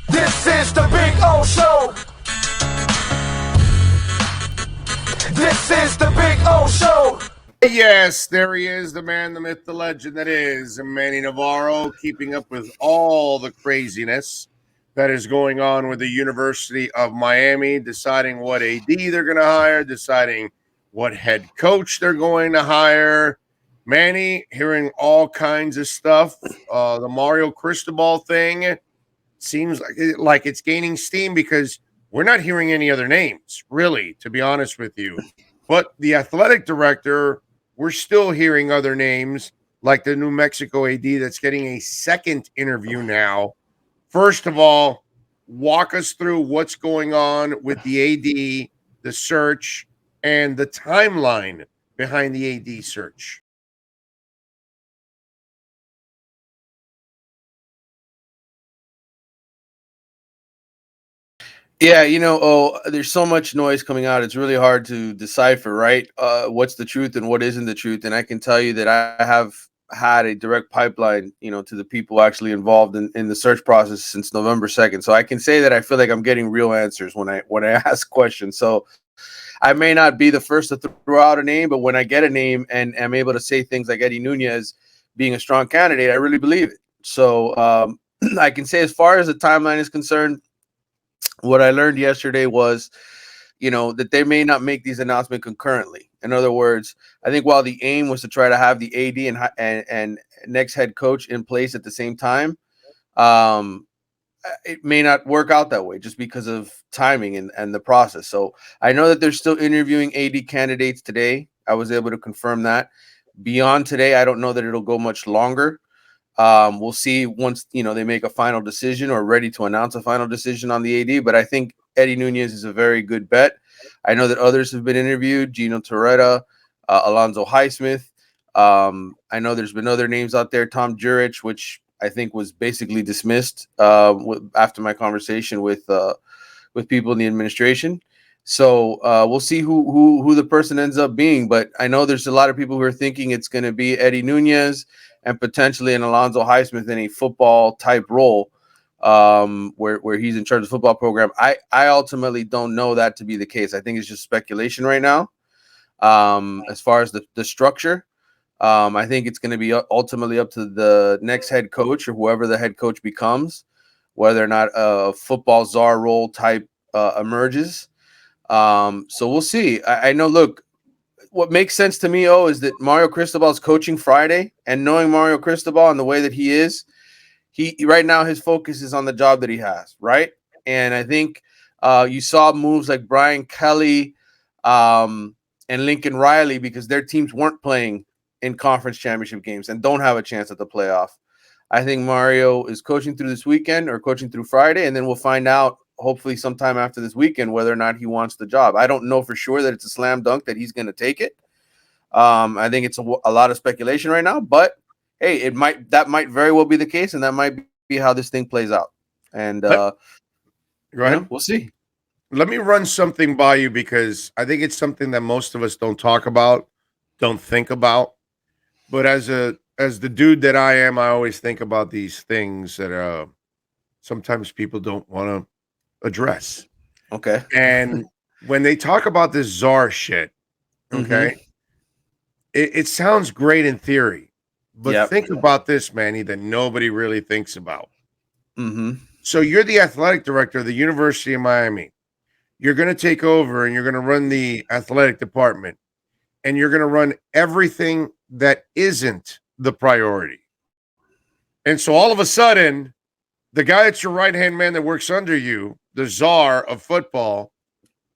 This is the Big O Show. This is the Big O Show. Yes, there he is, the man, the myth, the legend that is Manny Navarro, keeping up with all the craziness that is going on with the University of Miami, deciding what AD they're going to hire, deciding what head coach they're going to hire. Manny, hearing all kinds of stuff. The Mario Cristobal thing seems like it's gaining steam because we're not hearing any other names, really, to be honest with you. But the athletic director, we're still hearing other names like the New Mexico AD that's getting a second interview now. First of all, walk us through what's going on with the AD, the search, and the timeline behind the AD search. Yeah, there's so much noise coming out. It's really hard to decipher, right? What's the truth and what isn't the truth. And I can tell you that I have had a direct pipeline, to the people actually involved in the search process since November 2nd. So I can say that I feel like I'm getting real answers when I ask questions. So I may not be the first to throw out a name, but when I get a name and am able to say things like Eddie Nunez being a strong candidate, I really believe it. So I can say as far as the timeline is concerned, what I learned yesterday was, that they may not make these announcements concurrently. In other words, I think while the aim was to try to have the AD and next head coach in place at the same time, it may not work out that way just because of timing and the process. So I know that they're still interviewing AD candidates today. I was able to confirm that. Beyond today, I don't know that it'll go much longer. We'll see once they make a final decision or ready to announce a final decision on the AD. But I think Eddie Nunez is a very good bet. I know that others have been interviewed: Gino Torretta, Alonzo Highsmith. I know there's been other names out there: Tom Jurich, which I think was basically dismissed after my conversation with people in the administration. So we'll see who the person ends up being. But I know there's a lot of people who are thinking it's going to be Eddie Nunez and potentially an Alonzo Highsmith in a football type role, where he's in charge of the football program. I ultimately don't know that to be the case. I think it's just speculation right now. As far as the structure, I think it's going to be ultimately up to the next head coach or whoever the head coach becomes, whether or not a football czar role type emerges. So we'll see. I know, look, what makes sense to me, is that Mario Cristobal is coaching Friday, and knowing Mario Cristobal and the way that he is, he right now his focus is on the job that he has, right? And I think you saw moves like Brian Kelly and Lincoln Riley because their teams weren't playing in conference championship games and don't have a chance at the playoff. I think Mario is coaching through this weekend or coaching through Friday, and then we'll find out hopefully sometime after this weekend whether or not he wants the job. I don't know for sure that it's a slam dunk that he's going to take it. I think it's a lot of speculation right now, but hey, that might very well be the case, and that might be how this thing plays out. And go ahead. We'll see. Let me run something by you because I think it's something that most of us don't talk about, don't think about. But as the dude that I am, I always think about these things that sometimes people don't want to address. Okay. And when they talk about this czar shit, okay, it sounds great in theory, but think about this, Manny, that nobody really thinks about. So you're the athletic director of the University of Miami. You're going to take over and you're going to run the athletic department, and you're going to run everything that isn't the priority. And so all of a sudden, the guy that's your right-hand man that works under you, the czar of football,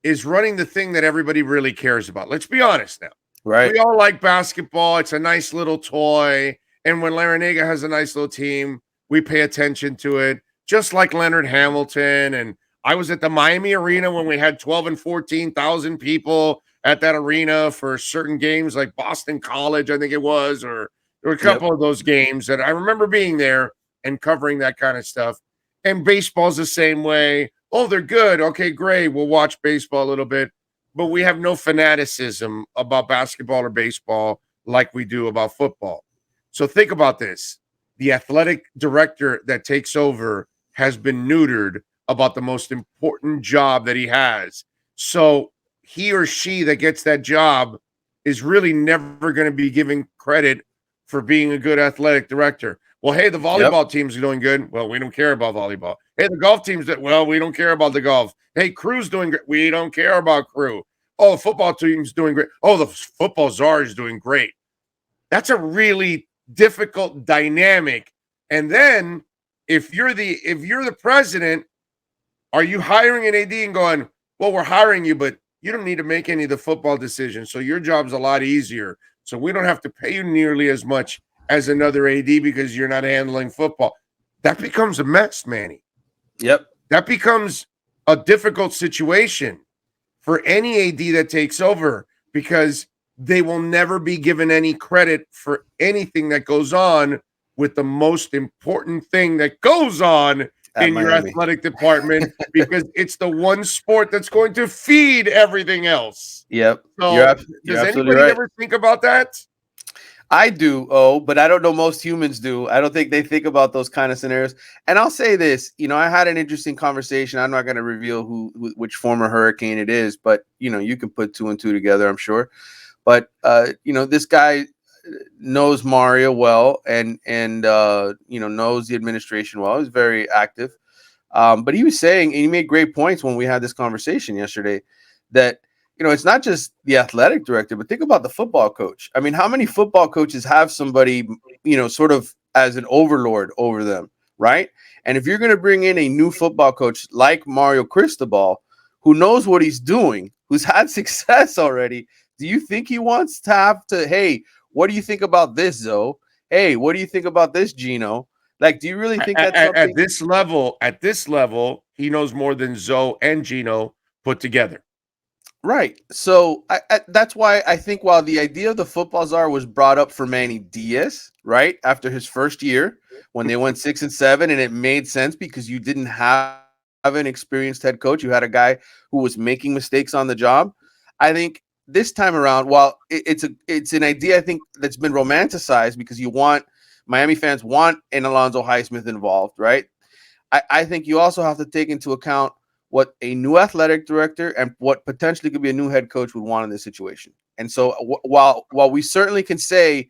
is running the thing that everybody really cares about. Let's be honest now. Right. We all like basketball. It's a nice little toy. And when Larinaga has a nice little team, we pay attention to it, just like Leonard Hamilton. And I was at the Miami Arena when we had 12 and 14,000 people at that arena for certain games like Boston College, I think it was, or there were a couple of those games that I remember being there and covering that kind of stuff. And baseball's the same way. Oh, they're good. Okay, great. We'll watch baseball a little bit. But we have no fanaticism about basketball or baseball like we do about football. So think about this. The athletic director that takes over has been neutered about the most important job that he has. So he or she that gets that job is really never going to be given credit for being a good athletic director. Well, hey, the volleyball team's doing good. Well, we don't care about volleyball. Hey, the golf team's well, we don't care about the golf. Hey, crew's doing great. We don't care about crew. Oh, the football team's doing great. Oh, the football czar is doing great. That's a really difficult dynamic. And then if you're the president, are you hiring an AD and going, well, we're hiring you, but you don't need to make any of the football decisions. So your job's a lot easier. So we don't have to pay you nearly as much as another AD because you're not handling football. That becomes a mess, Manny. Yep. That becomes a difficult situation for any AD that takes over because they will never be given any credit for anything that goes on with the most important thing that goes on in your athletic department because it's the one sport that's going to feed everything else. Yep. So does anybody ever think about that? I do, but I don't know most humans do. I don't think they think about those kind of scenarios. And I'll say this, I had an interesting conversation. I'm not going to reveal which former Hurricane it is, but you can put two and two together, I'm sure. But this guy knows Mario well and knows the administration well. He's very active. But he was saying, and he made great points when we had this conversation yesterday, that it's not just the athletic director, but think about the football coach. I mean, how many football coaches have somebody, sort of as an overlord over them, right? And if you're going to bring in a new football coach like Mario Cristobal, who knows what he's doing, who's had success already, do you think he wants to have to, hey, what do you think about this, Zoe? Hey, what do you think about this, Gino? Like, do you really think that's something? At this level, he knows more than Zoe and Gino put together. Right. So that's why I think while the idea of the football czar was brought up for Manny Diaz, right, after his first year when they went 6-7, and it made sense because you didn't have an experienced head coach. You had a guy who was making mistakes on the job. I think this time around, while it's an idea I think that's been romanticized because Miami fans want an Alonzo Highsmith involved, right? I think you also have to take into account what a new athletic director and what potentially could be a new head coach would want in this situation. And so while we certainly can say,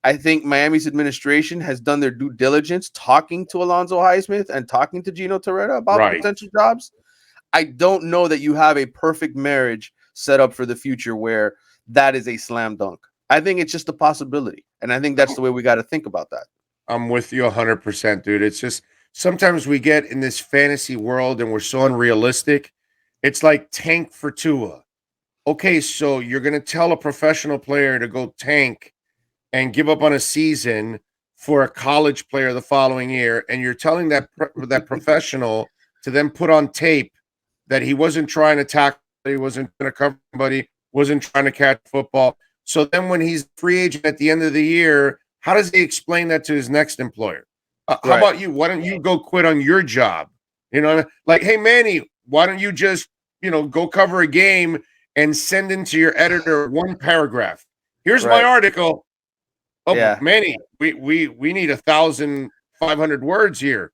I think Miami's administration has done their due diligence talking to Alonzo Highsmith and talking to Gino Torretta about potential jobs, I don't know that you have a perfect marriage set up for the future where that is a slam dunk. I think it's just a possibility. And I think that's the way we got to think about that. I'm with you 100%, dude. It's just sometimes we get in this fantasy world and we're so unrealistic. It's like tank for Tua. Okay, so you're going to tell a professional player to go tank and give up on a season for a college player the following year, and you're telling that professional to then put on tape that he wasn't trying to tackle, he wasn't going to cover somebody, wasn't trying to catch football. So then when he's free agent at the end of the year, how does he explain that to his next employer? How about you? Why don't you go quit on your job? Like, hey, Manny, why don't you just, go cover a game and send into your editor one paragraph? Here's my article. Oh, yeah. Manny, we need 1,500 words here.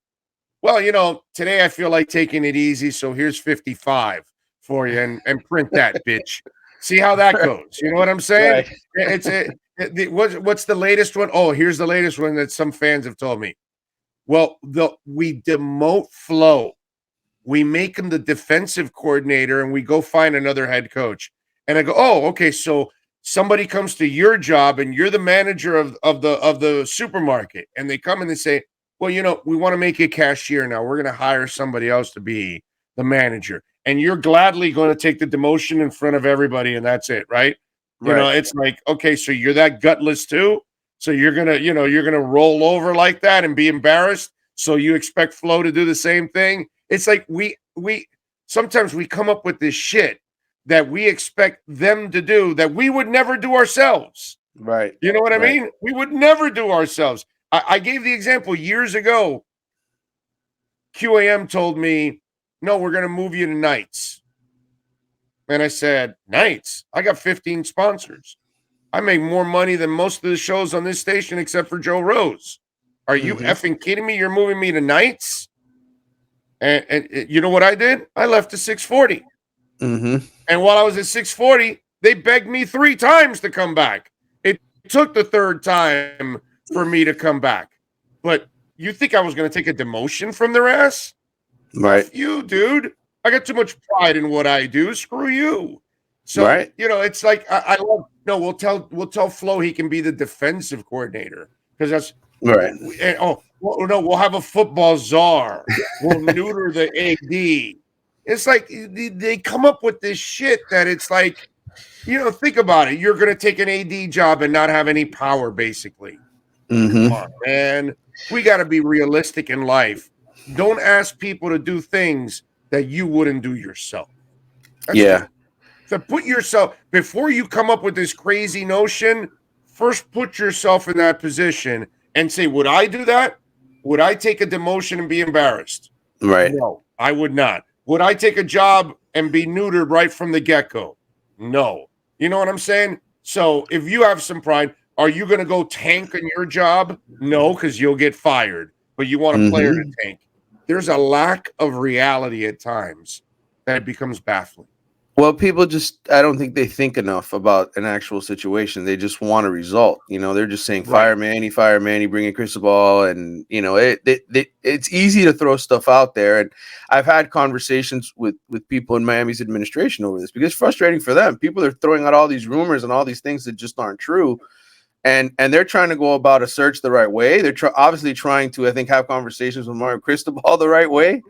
Well, today I feel like taking it easy, so here's 55 for you, and print that, bitch. See how that goes. You know what I'm saying? Right. What's the latest one? Oh, here's the latest one that some fans have told me. Well, we demote Flo. We make him the defensive coordinator, and we go find another head coach. And I go, oh, okay, so somebody comes to your job, and you're the manager of the supermarket, and they come and they say, well, we want to make you a cashier now. We're going to hire somebody else to be the manager. And you're gladly going to take the demotion in front of everybody, and that's it, right? It's like, okay, so you're that gutless too? So you're going to roll over like that and be embarrassed? So you expect Flo to do the same thing? It's like we sometimes we come up with this shit that we expect them to do that we would never do ourselves. Right. You know what I mean? We would never do ourselves. I gave the example years ago. QAM told me, no, we're going to move you to nights. And I said, nights? I got 15 sponsors. I make more money than most of the shows on this station except for Joe Rose. Are you effing kidding me? You're moving me to nights? And you know what I did? I left at 6:40. Mm-hmm. And while I was at 6:40, they begged me 3 times to come back. It took the third time for me to come back. But you think I was going to take a demotion from their ass? Right. F you, dude. I got too much pride in what I do. Screw you. So, Right. it's like I love no, we'll tell Flo he can be the defensive coordinator because that's Right. well, no, we'll have a football czar. We'll neuter the AD. It's like they come up with this shit that it's like, think about it. You're going to take an AD job and not have any power, basically. Mm-hmm. Come on, man. We got to be realistic in life. Don't ask people to do things that you wouldn't do yourself. Yeah. So put yourself, before you come up with this crazy notion, first put yourself in that position and say, would I do that? Would I take a demotion and be embarrassed? Right. No, I would not. Would I take a job and be neutered right from the get-go? No. You know what I'm saying? So if you have some pride, are you going to go tank on your job? No, because you'll get fired. But you want a player to tank. There's a lack of reality at times that it becomes baffling. Well, people I don't think they think enough about an actual situation. They just want a result. They're just saying, fire Manny, bring in Cristobal. And, it's easy to throw stuff out there. And I've had conversations with people in Miami's administration over this because it's frustrating for them. People are throwing out all these rumors and all these things that just aren't true. And they're trying to go about a search the right way. They're obviously trying to, I think, have conversations with Mario Cristobal the right way.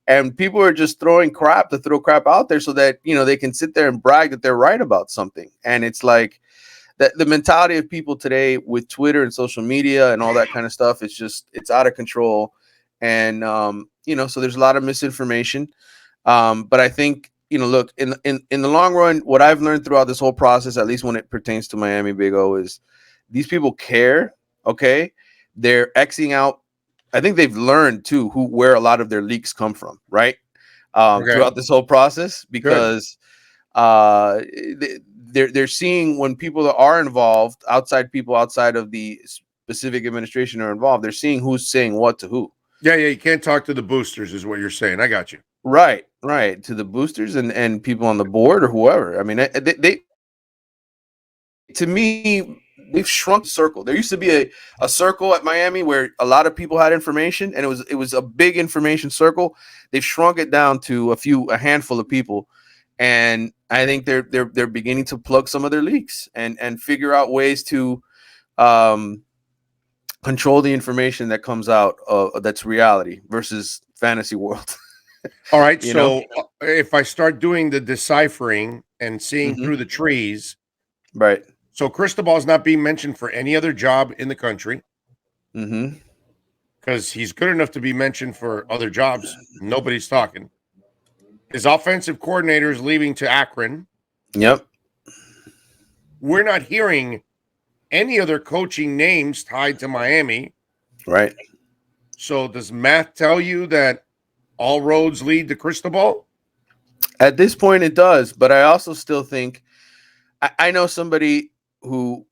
And people are just throwing crap to throw crap out there so that, they can sit there and brag that they're right about something. And it's like that the mentality of people today with Twitter and social media and all that kind of stuff, it's out of control. And, so there's a lot of misinformation. But I think, look, in the long run, what I've learned throughout this whole process, at least when it pertains to Miami Big O, is these people care. Okay. They're Xing out. I think they've learned too where a lot of their leaks come from, right? Throughout this whole process, because they're seeing when people that are involved, people outside of the specific administration are involved, they're seeing who's saying what to who. Yeah, you can't talk to the boosters, is what you're saying. I got you. Right, to the boosters and people on the board or whoever. I mean, they to me, they've shrunk the circle. There used to be a circle at Miami where a lot of people had information, and it was a big information circle. They've shrunk it down to a handful of people, and I think they're beginning to plug some of their leaks and figure out ways to control the information that comes out that's reality versus fantasy world. All right, so if I start doing the deciphering and seeing through the trees, right. So Cristobal's not being mentioned for any other job in the country. Because he's good enough to be mentioned for other jobs. Nobody's talking. His offensive coordinator is leaving to Akron. Yep. We're not hearing any other coaching names tied to Miami. Right. So does math tell you that all roads lead to Cristobal? At this point, it does. But I also still think I know somebody who,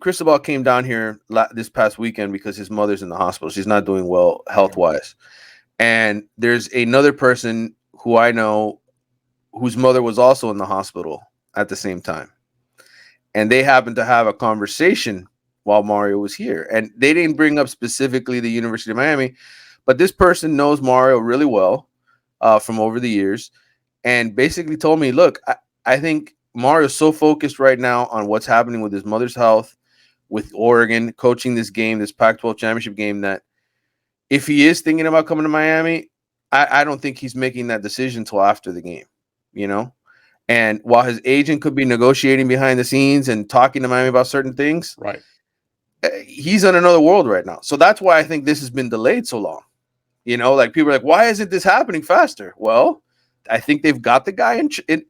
Cristobal came down here this past weekend because his mother's in the hospital. She's not doing well health-wise. And there's another person who I know whose mother was also in the hospital at the same time. And they happened to have a conversation while Mario was here. And they didn't bring up specifically the University of Miami, but this person knows Mario really well from over the years and basically told me, look, I think Mario's so focused right now on what's happening with his mother's health, with Oregon, coaching this game, this Pac-12 championship game, that if he is thinking about coming to Miami, I don't think he's making that decision until after the game, And while his agent could be negotiating behind the scenes and talking to Miami about certain things, right, he's in another world right now. So that's why I think this has been delayed so long. Like people are like, why isn't this happening faster? Well, I think they've got the guy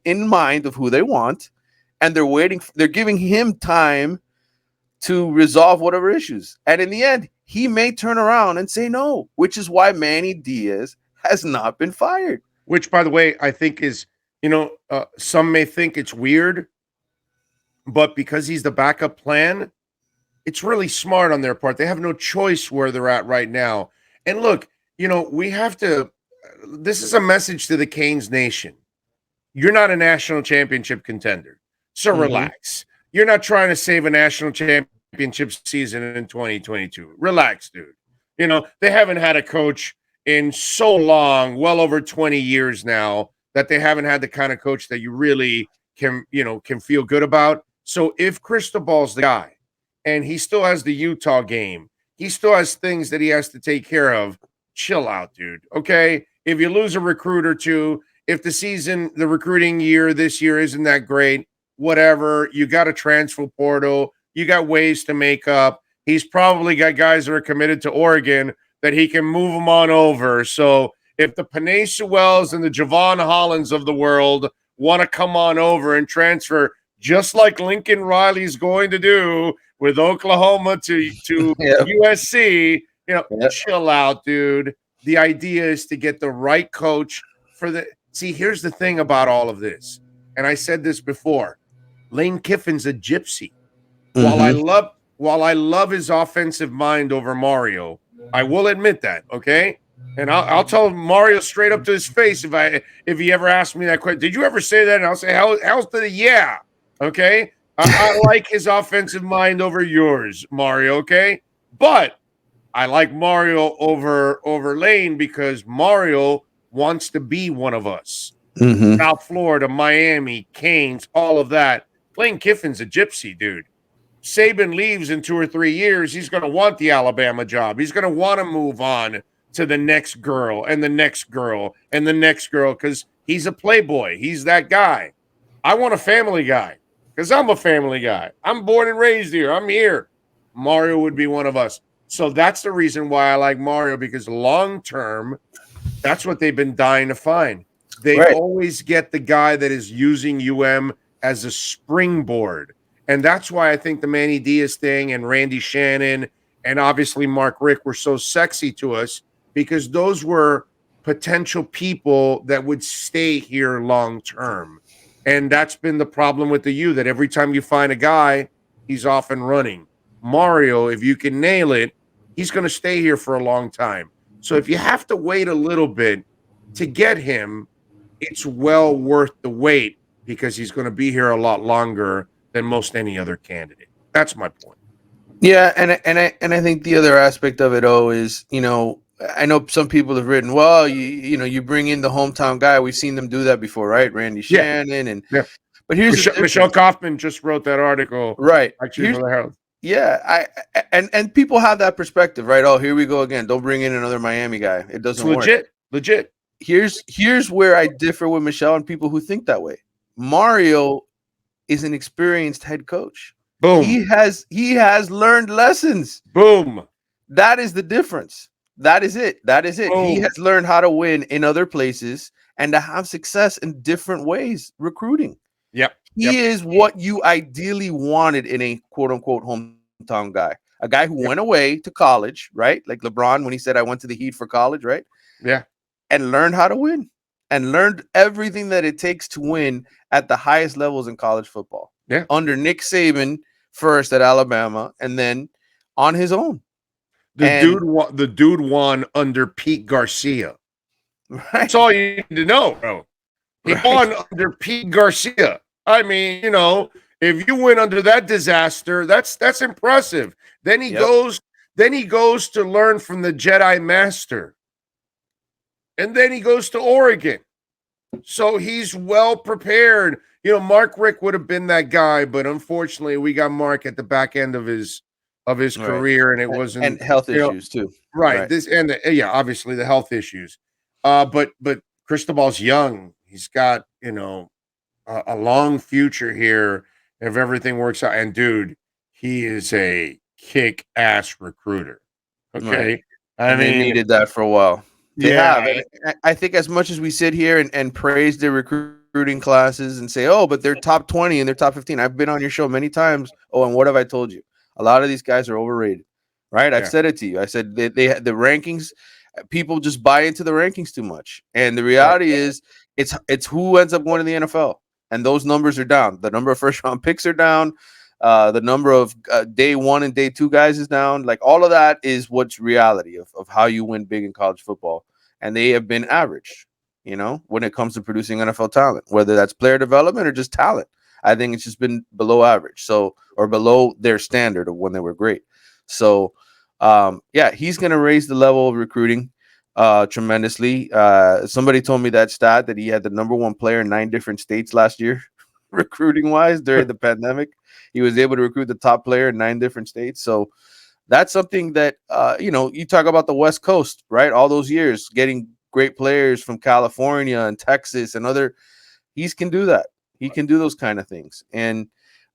in mind of who they want, and they're giving him time to resolve whatever issues. And in the end, he may turn around and say no, which is why Manny Diaz has not been fired. Which, by the way, I think is, some may think it's weird, but because he's the backup plan, it's really smart on their part. They have no choice where they're at right now. And look, we have to this is a message to the Canes Nation. You're not a national championship contender, so relax. You're not trying to save a national championship season in 2022. Relax, dude. You know, they haven't had a coach in so long, well over 20 years now, that they haven't had the kind of coach that you really can feel good about. So if Cristobal's the guy and he still has the Utah game, he still has things that he has to take care of, chill out, dude. Okay? If you lose a recruit or two, if the recruiting year this year isn't that great, whatever, you got a transfer portal, you got ways to make up. He's probably got guys that are committed to Oregon that he can move them on over. So if the Panay Sewells and the Javon Hollands of the world want to come on over and transfer, just like Lincoln Riley's going to do with Oklahoma to USC, chill out, dude. The idea is to get the right coach for the – see, here's the thing about all of this, and I said this before. Lane Kiffin's a gypsy. While I love his offensive mind over Mario, I will admit that, okay? And I'll tell Mario straight up to his face if he ever asks me that question. Did you ever say that? And I'll say, how's the yeah, okay? I like his offensive mind over yours, Mario, okay? But I like Mario over Lane because Mario wants to be one of us. South Florida, Miami, Canes, all of that. Lane Kiffin's a gypsy, dude. Saban leaves in 2 or 3 years, he's going to want the Alabama job. He's going to want to move on to the next girl and the next girl and the next girl because he's a playboy. He's that guy. I want a family guy because I'm a family guy. I'm born and raised here. I'm here. Mario would be one of us. So that's the reason why I like Mario, because long-term, that's what they've been dying to find. They always get the guy that is using UM as a springboard. And that's why I think the Manny Diaz thing and Randy Shannon and obviously Mark Richt were so sexy to us, because those were potential people that would stay here long-term. And that's been the problem with the U, that every time you find a guy, he's off and running. Mario, if you can nail it, he's going to stay here for a long time. So if you have to wait a little bit to get him, it's well worth the wait, because he's going to be here a lot longer than most any other candidate. That's my point. Yeah, and I think the other aspect of it, is, I know some people have written, well, you bring in the hometown guy. We've seen them do that before, right? Randy Shannon but here's Michelle Kaufman just wrote that article, right? Actually, for the Herald. Yeah, and people have that perspective, right? Oh, here we go again. Don't bring in another Miami guy. It doesn't work. Legit. Here's where I differ with Michelle and people who think that way. Mario is an experienced head coach. Boom. He has learned lessons. Boom. That is the difference. That is it. Boom. He has learned how to win in other places and to have success in different ways recruiting. Yep. He is what you ideally wanted in a quote-unquote hometown guy. A guy who went away to college, right? Like LeBron when he said, I went to the Heat for college, right? Yeah. And learned how to win and learned everything that it takes to win at the highest levels in college football. Yeah. Under Nick Saban first at Alabama and then on his own. The dude won under Pete Garcia. Right. That's all you need to know, bro. He won under Pete Garcia. I mean, if you win under that disaster, that's impressive. Then he goes to learn from the Jedi Master. And then he goes to Oregon. So he's well prepared. Mark Richt would have been that guy, but unfortunately we got Mark at the back end of his career, and it wasn't, and health issues too. Right. This and obviously the health issues. But Cristobal's young. He's got, a long future here if everything works out. And dude, he is a kick-ass recruiter. Okay. Right. They needed that for a while. They have. And I think as much as we sit here and praise their recruiting classes and say, oh, but they're top 20 and they're top 15. I've been on your show many times. Oh, and what have I told you? A lot of these guys are overrated, right? I've said it to you. I said the rankings, people just buy into the rankings too much. And the reality is it's who ends up going to the NFL. And those numbers are down. The number of first-round picks are down. The number of day one and day two guys is down. Like all of that is what's reality of how you win big in college football. and they have been average, when it comes to producing NFL talent, whether that's player development or just talent. I think it's just been below average, or below their standard of when they were great. So, he's going to raise the level of recruiting tremendously. Somebody told me that stat that he had the number one player in 9 different states last year, recruiting wise during the pandemic. He was able to recruit the top player in 9 different states. So that's something that, you talk about the West Coast, right? All those years getting great players from California and Texas and he can do that. He can do those kind of things. And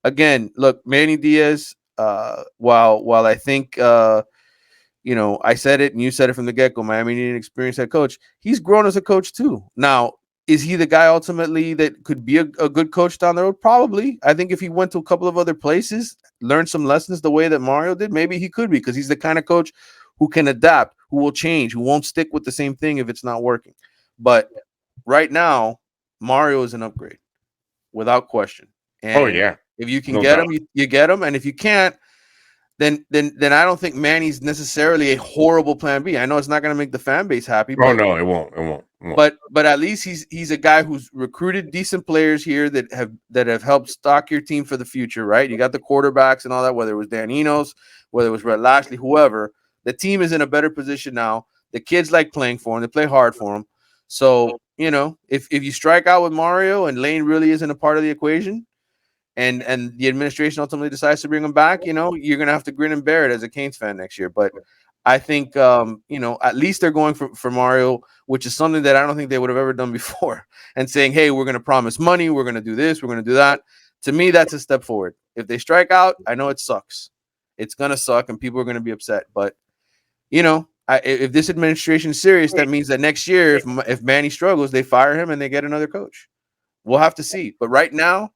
again, look, Manny Diaz, while I think, I said it and you said it from the get-go, Miami needed an experienced head coach. He's grown as a coach too. Now, is he the guy ultimately that could be a good coach down the road? Probably. I think if he went to a couple of other places, learned some lessons the way that Mario did, maybe he could be, because he's the kind of coach who can adapt, who will change, who won't stick with the same thing if it's not working. But right now, Mario is an upgrade without question. And if you can get him, you get him. And if you can't, then I don't think Manny's necessarily a horrible plan B. I know it's not going to make the fan base happy. But, no, it won't. But at least he's a guy who's recruited decent players here that have helped stock your team for the future, right? You got the quarterbacks and all that, whether it was Dan Enos, whether it was Rhett Lashley, whoever. The team is in a better position now. The kids like playing for him. They play hard for him. So, if you strike out with Mario and Lane really isn't a part of the equation, and the administration ultimately decides to bring him back, you're going to have to grin and bear it as a Canes fan next year. But I think, at least they're going for Mario, which is something that I don't think they would have ever done before, and saying, hey, we're going to promise money. We're going to do this. We're going to do that. To me, that's a step forward. If they strike out, I know it sucks. It's going to suck and people are going to be upset. But, if this administration is serious, that means that next year, if Manny struggles, they fire him and they get another coach. We'll have to see. But right now,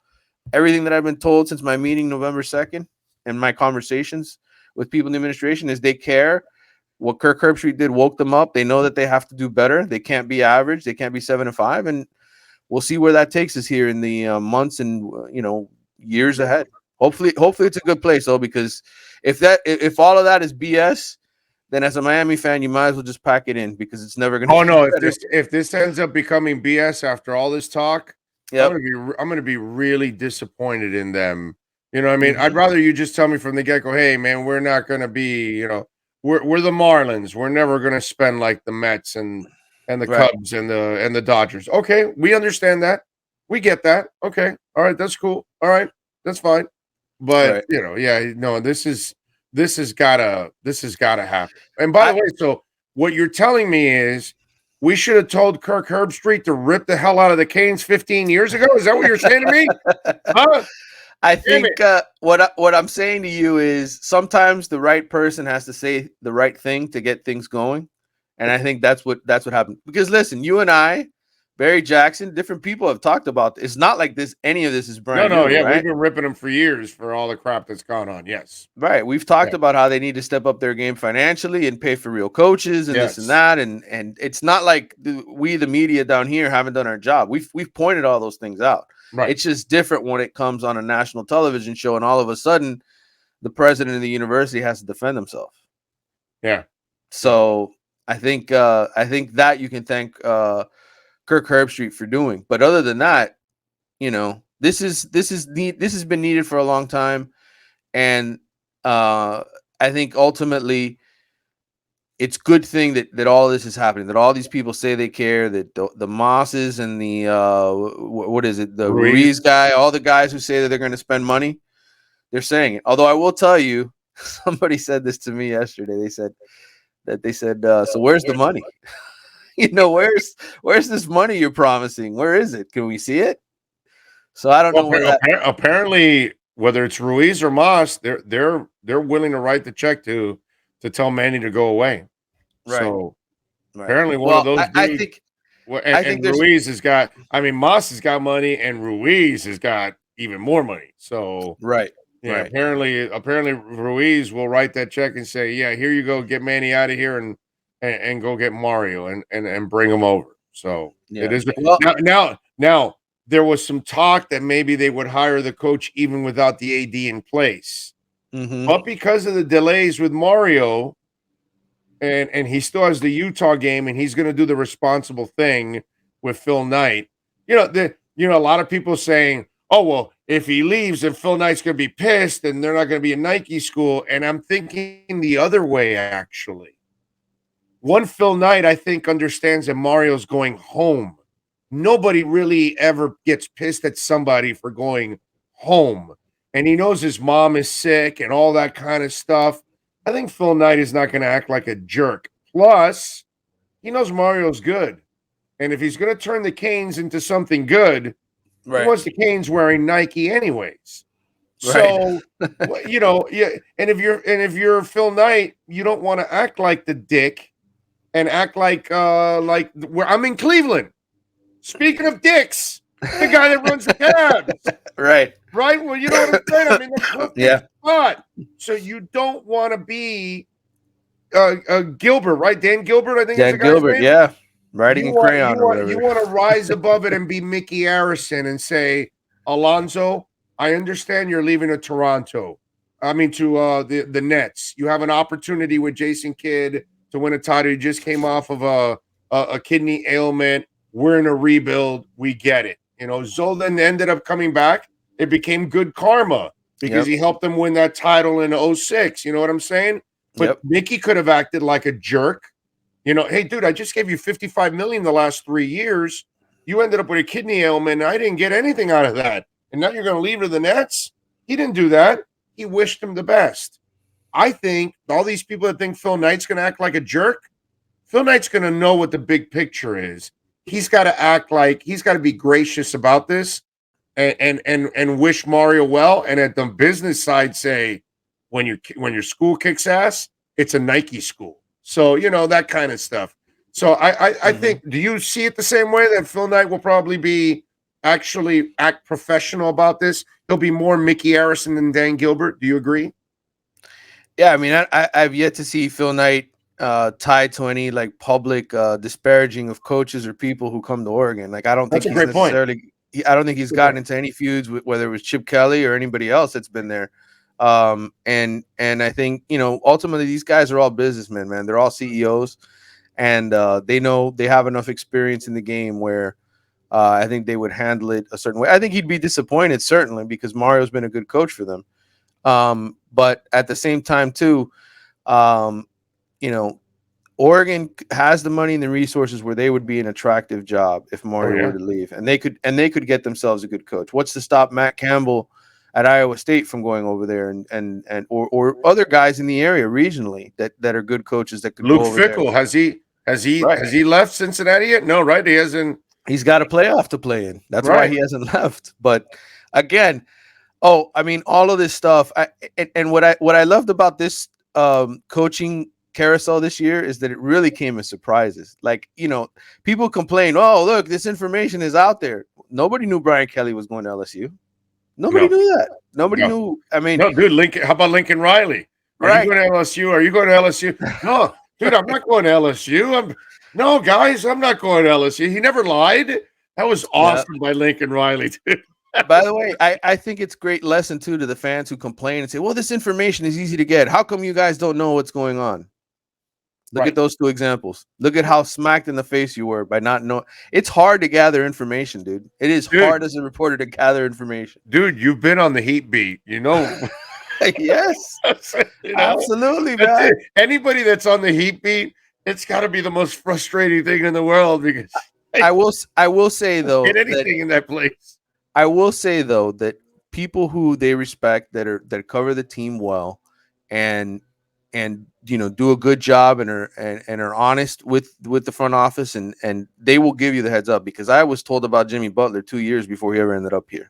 everything that I've been told since my meeting November 2nd and my conversations with people in the administration is they care. What Kirk Herbstreit did woke them up. They know that they have to do better. They can't be average. They can't be 7-5. And we'll see where that takes us here in the months and, years ahead. Hopefully it's a good place, though, because if all of that is BS, then as a Miami fan, you might as well just pack it in, because it's never going to. Oh no! If this ends up becoming BS after all this talk, I'm gonna be really disappointed in them. You know what I mean? I'd rather you just tell me from the get-go, hey man, we're not gonna be, we're the Marlins. We're never gonna spend like the Mets and the Cubs and the Dodgers. Okay, we understand that. We get that. Okay, all right, that's cool. All right, that's fine. But this has gotta happen. And by the way, so what you're telling me is we should have told Kirk Herbstreit to rip the hell out of the Canes 15 years ago. Is that what you're saying to me? Huh? I think what I'm saying to you is sometimes the right person has to say the right thing to get things going, and I think that's what happened. Because listen, you and I, Barry Jackson, different people have talked about this. It's not like any of this is brand new. Right? We've been ripping them for years for all the crap that's gone on. Yes, right. We've talked about how they need to step up their game financially and pay for real coaches and this and that. And it's not like we, the media down here, haven't done our job. We've pointed all those things out. Right. It's just different when it comes on a national television show, and all of a sudden, the president of the university has to defend himself. Yeah. So I think that you can thank Kirk Herbstreit for doing. But other than that, this has been needed for a long time, and I think ultimately it's a good thing that all this is happening. That all these people say they care. That the Mosses and the what is it? The Ruiz guy, all the guys who say that they're going to spend money, they're saying it. Although I will tell you, somebody said this to me yesterday. They said, so where's the money? Where's this money you're promising? Where is it? Can we see it? So I don't know where that. Apparently, whether it's Ruiz or Moss, they're willing to write the check to tell Manny to go away. Right. So apparently, one of those dudes. I think Ruiz has got. I mean, Moss has got money, and Ruiz has got even more money. So apparently Ruiz will write that check and say, "Yeah, here you go, get Manny out of here and go get Mario and bring him over." So it is now. There was some talk that maybe they would hire the coach even without the AD in place. But because of the delays with Mario, and he still has the Utah game, and he's going to do the responsible thing with Phil Knight. A lot of people saying, "Oh well, if he leaves, then Phil Knight's going to be pissed, and they're not going to be a Nike school." And I'm thinking the other way, actually. One Phil Knight, I think, understands that Mario's going home. Nobody really ever gets pissed at somebody for going home. And he knows his mom is sick and all that kind of stuff. I think Phil Knight is not going to act like a jerk. Plus, he knows Mario's good. And if he's going to turn the Canes into something good, he wants the Canes wearing Nike anyways. So, yeah. And if you're Phil Knight, you don't want to act like the dick and act like where I'm in Cleveland. Speaking of dicks, the guy that runs the Cavs. Right. Well, you know what I'm saying? I'm in the perfect spot. So you don't want to be Gilbert, right? Dan Gilbert, I think Dan Gilbert, name. Yeah. Writing in crayon or whatever. You want to rise above it and be Mickey Arison and say, Alonzo, I understand you're leaving to Toronto. I mean, to the Nets. You have an opportunity with Jason Kidd to win a title. You just came off of a kidney ailment. We're in a rebuild. We get it. Zolan ended up coming back. It became good karma because he helped them win that title in 2006. You know what I'm saying? But Mickey could have acted like a jerk. Hey, dude, I just gave you $55 million the last 3 years. You ended up with a kidney ailment, and I didn't get anything out of that. And now you're going to leave to the Nets? He didn't do that. He wished him the best. I think all these people that think Phil Knight's going to act like a jerk, Phil Knight's going to know what the big picture is. He's got to act like he's got to be gracious about this and wish Mario well. And at the business side, say when your school kicks ass, it's a Nike school. So that kind of stuff. So I think. Do you see it the same way that Phil Knight will probably actually act professional about this? He'll be more Mickey Arison than Dan Gilbert. Do you agree? Yeah, I mean, I've yet to see Phil Knight tied to any public disparaging of coaches or people who come to Oregon. Like, I don't think he's necessarily. I don't think he's gotten into any feuds with whether it was Chip Kelly or anybody else that's been there. And I think ultimately these guys are all businessmen, man. They're all CEOs, and they know they have enough experience in the game where I think they would handle it a certain way. I think he'd be disappointed certainly because Mario's been a good coach for them. But at the same time too, Oregon has the money and the resources where they would be an attractive job if Mario were to leave, and they could get themselves a good coach. What's to stop Matt Campbell at Iowa State from going over there or other guys in the area regionally that are good coaches that could Luke go over Fickell, there. has he left Cincinnati yet? No, right? He hasn't. He's got a playoff to play in. That's why he hasn't left. But again, all of this stuff. What I loved about this coaching carousel this year is that it really came as surprises. People complain, oh, look, this information is out there. Nobody knew Brian Kelly was going to LSU. Nobody knew that. Nobody knew. I mean, no, dude, Lincoln. How about Lincoln Riley? Are you going to LSU? Are you going to LSU? No, dude, I'm not going to LSU. No, guys, I'm not going to LSU. He never lied. That was awesome by Lincoln Riley, dude. By the way, I think it's a great lesson too to the fans who complain and say, well, this information is easy to get. How come you guys don't know what's going on? Look at those two examples. Look at how smacked in the face you were by not knowing. It's hard to gather information, dude. It is hard as a reporter to gather information. Dude, you've been on the Heat beat, Yes, absolutely, man. Anybody that's on the Heat beat, it's got to be the most frustrating thing in the world because I will say though, get anything in that place. I will say though that people who they respect that cover the team well and do a good job and are honest with the front office and they will give you the heads up, because I was told about Jimmy Butler 2 years before he ever ended up here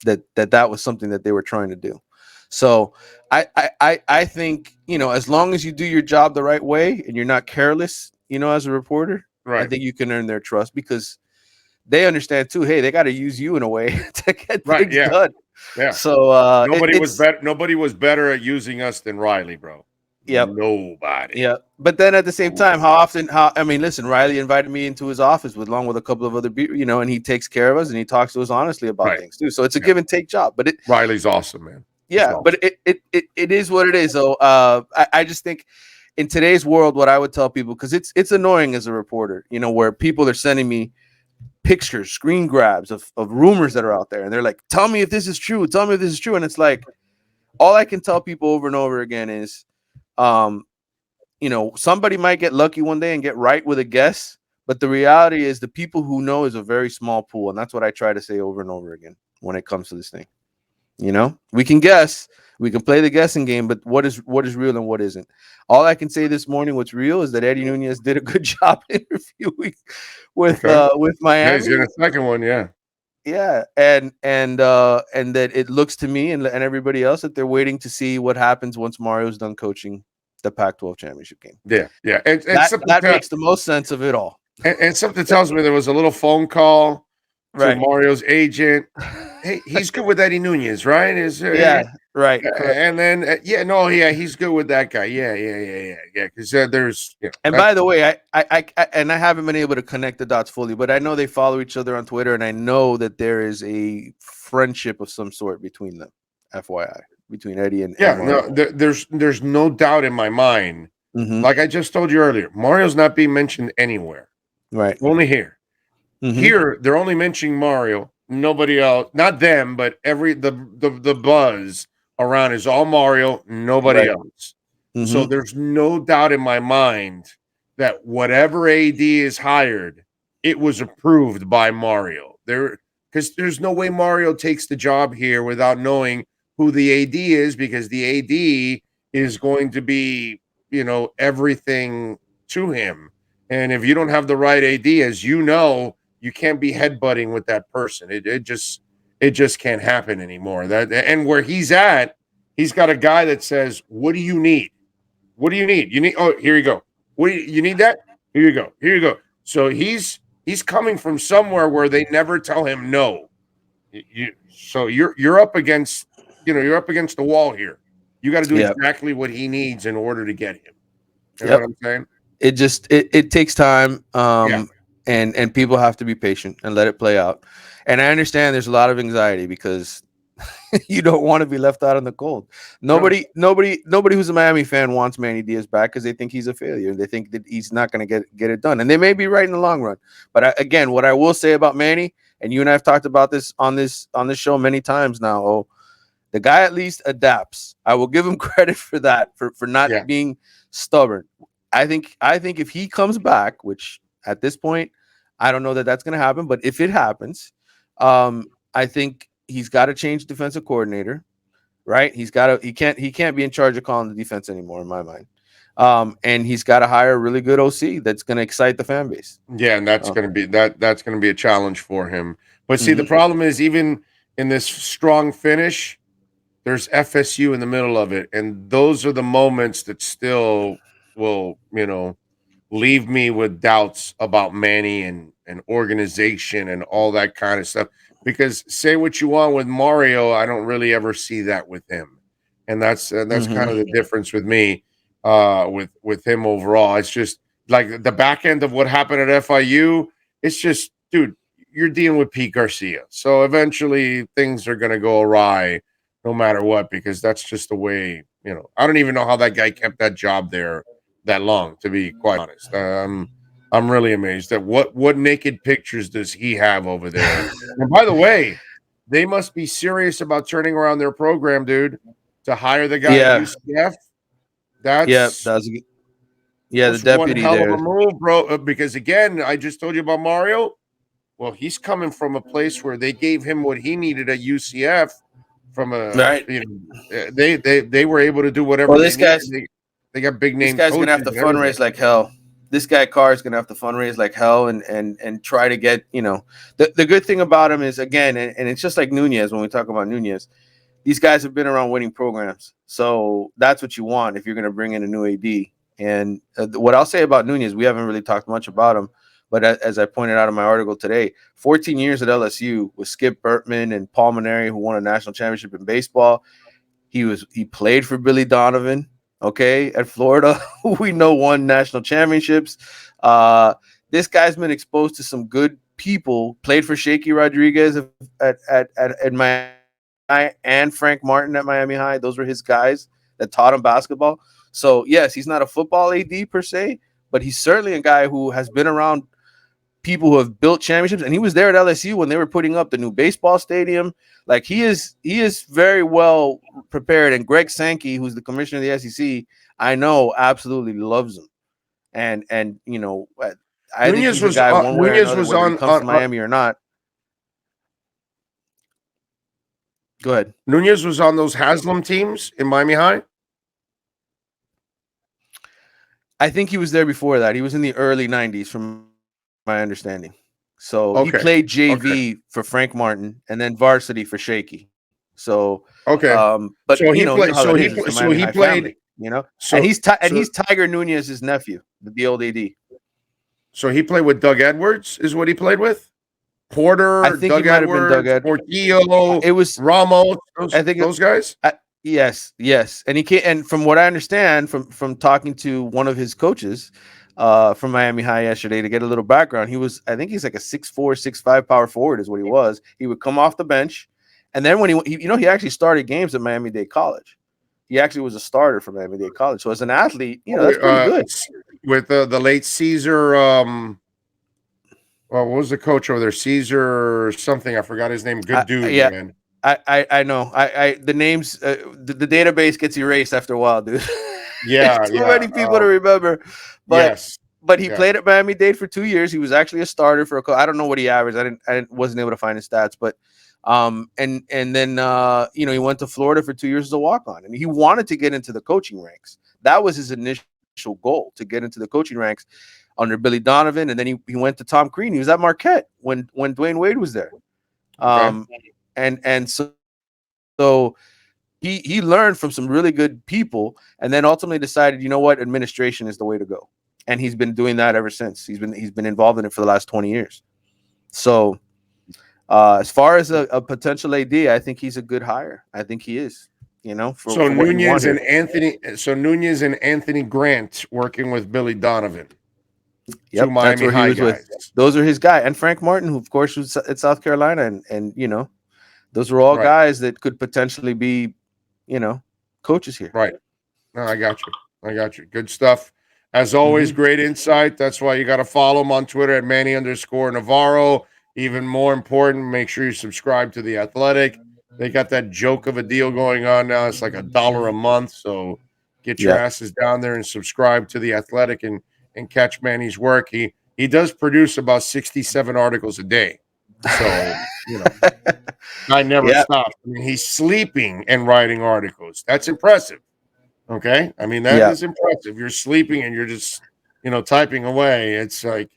that was something that they were trying to do. So I think as long as you do your job the right way and you're not careless as a reporter, I think you can earn their trust, because they understand too, hey, they got to use you in a way to get things done. Yeah. So nobody was better at using us than Riley, bro. Yep. Nobody. Yeah. But then at the same time, listen, Riley invited me into his office along with a couple of other people, and he takes care of us and he talks to us honestly about things too. So it's a give and take job. But Riley's awesome, man. Yeah, awesome. But it is what it is. So I just think in today's world, what I would tell people, because it's annoying as a reporter, where people are sending me pictures, screen grabs of rumors that are out there, and they're like, tell me if this is true, tell me if this is true. And it's like, all I can tell people over and over again is, somebody might get lucky one day and get right with a guess, but the reality is the people who know is a very small pool. And that's what I try to say over and over again when it comes to this thing. We can guess, we can play the guessing game, but what is real and what isn't? All I can say this morning, what's real, is that Eddie Nunez did a good job interviewing with Miami. Yeah, he's getting a second one, yeah. Yeah, and that it looks to me and everybody else that they're waiting to see what happens once Mario's done coaching the Pac-12 championship game. Yeah. And that makes the most sense of it all. And something tells me there was a little phone call to Right. Mario's agent. Hey, he's good with Eddie Nunez, right? Right. And then he's good with that guy. Yeah. Because there's. And by the way, I haven't been able to connect the dots fully, but I know they follow each other on Twitter, and I know that there is a friendship of some sort between them. FYI, between Eddie and Mario. No, there's no doubt in my mind. Mm-hmm. Like I just told you earlier, Mario's not being mentioned anywhere. Right. Only here. Mm-hmm. Here, they're only mentioning Mario. Nobody else. Not them, but the buzz around is all Mario, nobody else. Mm-hmm. So there's no doubt in my mind that whatever AD is hired, it was approved by Mario. Because there's no way Mario takes the job here without knowing who the AD is, because the AD is going to be, everything to him. And if you don't have the right AD, as you know, you can't be headbutting with that person. It just can't happen anymore. And where he's at, he's got a guy that says, "What do you need? What do you need? You need here you go. You need that? Here you go. Here you go." So he's coming from somewhere where they never tell him no. So you're up against the wall here. You got to do exactly what he needs in order to get him. You know what I'm saying? It takes time. And people have to be patient and let it play out. And I understand there's a lot of anxiety because you don't want to be left out in the cold. Nobody who's a Miami fan wants Manny Diaz back because they think he's a failure. They think that he's not going to get it done. And they may be right in the long run. But again, what I will say about Manny, and you and I have talked about this on this show many times now, the guy at least adapts. I will give him credit for that, for not being stubborn. I think if he comes back, which at this point, I don't know that that's going to happen, but if it happens, I think he's got to change defensive coordinator, right? He can't be in charge of calling the defense anymore, in my mind. And he's got to hire a really good OC that's going to excite the fan base. Yeah, and that's going to be that's going to be a challenge for him. But see, the problem is, even in this strong finish, there's FSU in the middle of it, and those are the moments that still will, leave me with doubts about Manny and organization and all that kind of stuff. Because say what you want with Mario, I don't really ever see that with him, and that's kind of the difference with me, with him overall. It's just like the back end of what happened at FIU. It's just, dude, you're dealing with Pete Garcia, so eventually things are going to go awry, no matter what, because that's just the way. I don't even know how that guy kept that job there that long, to be quite honest. I'm really amazed at what naked pictures does he have over there. And by the way, they must be serious about turning around their program, dude, to hire the guy at UCF. That's the deputy one hell there. of a move, bro. Because again, I just told you about Mario. Well, he's coming from a place where they gave him what he needed at UCF. From they were able to do whatever. Well, this guy's they got big names. This guy's gonna have to fundraise like hell. This guy Carr is gonna have to fundraise like hell and try to get, the good thing about him is, again, and it's just like Nunez when we talk about Nunez, these guys have been around winning programs. So that's what you want if you're gonna bring in a new AD. And what I'll say about Nunez, we haven't really talked much about him, but as I pointed out in my article today, 14 years at LSU with Skip Bertman and Paul Maneri, who won a national championship in baseball. He played for Billy Donovan, at Florida, who we know won national championships. This guy's been exposed to some good people. Played for Shaky Rodriguez at Miami High and Frank Martin at Miami High. Those were his guys that taught him basketball. So yes, he's not a football AD per se, but he's certainly a guy who has been around people who have built championships, and he was there at LSU when they were putting up the new baseball stadium. Like he is very well prepared. And Greg Sankey, who's the commissioner of the SEC, I know absolutely loves him. And you know, I think he's a guy one way or another, whether he comes to Miami or not. Go ahead. Nunez was on those Haslam teams in Miami High. I think he was there before that. He was in the early 90s from my understanding. So he played JV for Frank Martin and then varsity for Shaky. So but so he played. So he played. You know, so, and he's Tiger Nunez's nephew, the old AD. So he played with Doug Edwards, is what he played with. Porter, I think Doug he might have been Doug Edwards. Portillo, it was Ramos. I think those guys. Yes, and he can't. And from what I understand, from talking to one of his coaches from Miami High yesterday to get a little background, I think he's like a 6'4", 6'5" power forward is what he was. He would come off the bench, and then when he actually started games at Miami-Dade College. He actually was a starter for Miami-Dade College. So as an athlete, that's pretty good. With the late Caesar, what was the coach over there? Caesar something. I forgot his name. Good dude, man. I know. The names, the database gets erased after a while, dude. Yeah, too many people to remember. But he played at Miami-Dade for 2 years. He was actually a starter for I don't know what he averaged. I wasn't able to find his stats, but and then he went to Florida for 2 years as a walk-on, and he wanted to get into the coaching ranks. That was his initial goal, to get into the coaching ranks under Billy Donovan, and then he went to Tom Crean. He was at Marquette when Dwayne Wade was there. And so he learned from some really good people, and then ultimately decided, you know what, administration is the way to go. And he's been doing that ever since. He's been involved in it for the last 20 years. So as far as a potential AD, I think he's a good hire. I think he is. For Nunez and Anthony Grant working with Billy Donovan. Yep, that's where he was with. Those are his guys, and Frank Martin, who of course was at South Carolina, and those are all guys that could potentially be, coaches here. Right. No, I got you. Good stuff. As always, great insight. That's why you got to follow him on Twitter at Manny_Navarro. Even more important, make sure you subscribe to The Athletic. They got that joke of a deal going on now. It's like $1 a month. So get your asses down there and subscribe to The Athletic and catch Manny's work. He does produce about 67 articles a day. So, I never stop. I mean, he's sleeping and writing articles. That's impressive. Okay? I mean, that is impressive. You're sleeping and you're just, typing away. It's like,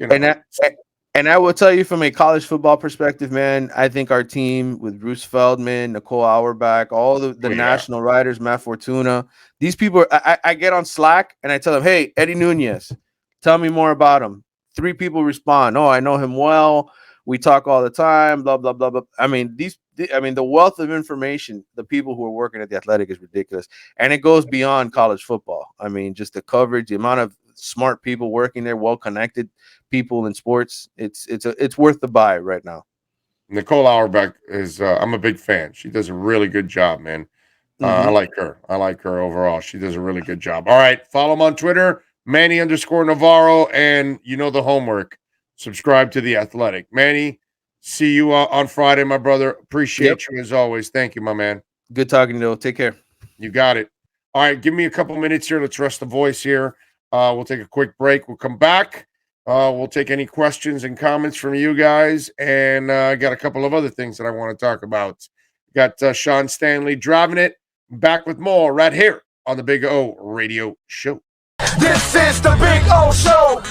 And I will tell you from a college football perspective, man, I think our team with Bruce Feldman, Nicole Auerbach, all the national writers, Matt Fortuna, these people, I get on Slack and I tell them, hey, Eddie Nunez, tell me more about him. 3 people respond. Oh, I know him well. We talk all the time, blah, blah, blah, blah. I mean, the wealth of information, the people who are working at The Athletic is ridiculous. And it goes beyond college football. I mean, just the coverage, the amount of smart people working there, well-connected people in sports. It's worth the buy right now. Nicole Auerbach is I'm a big fan. She does a really good job, man. I like her. I like her overall. She does a really good job. All right. Follow him on Twitter, Manny_Navarro, and the homework. Subscribe to The Athletic. Manny, see you on Friday, my brother. Appreciate you as always. Thank you, my man. Good talking to you. Take care. You got it. All right. Give me a couple minutes here. Let's rest the voice here. We'll take a quick break. We'll come back. We'll take any questions and comments from you guys. And I got a couple of other things that I want to talk about. Got Sean Stanley driving it. Back with more right here on the Big O Radio Show. This is the Big O Show.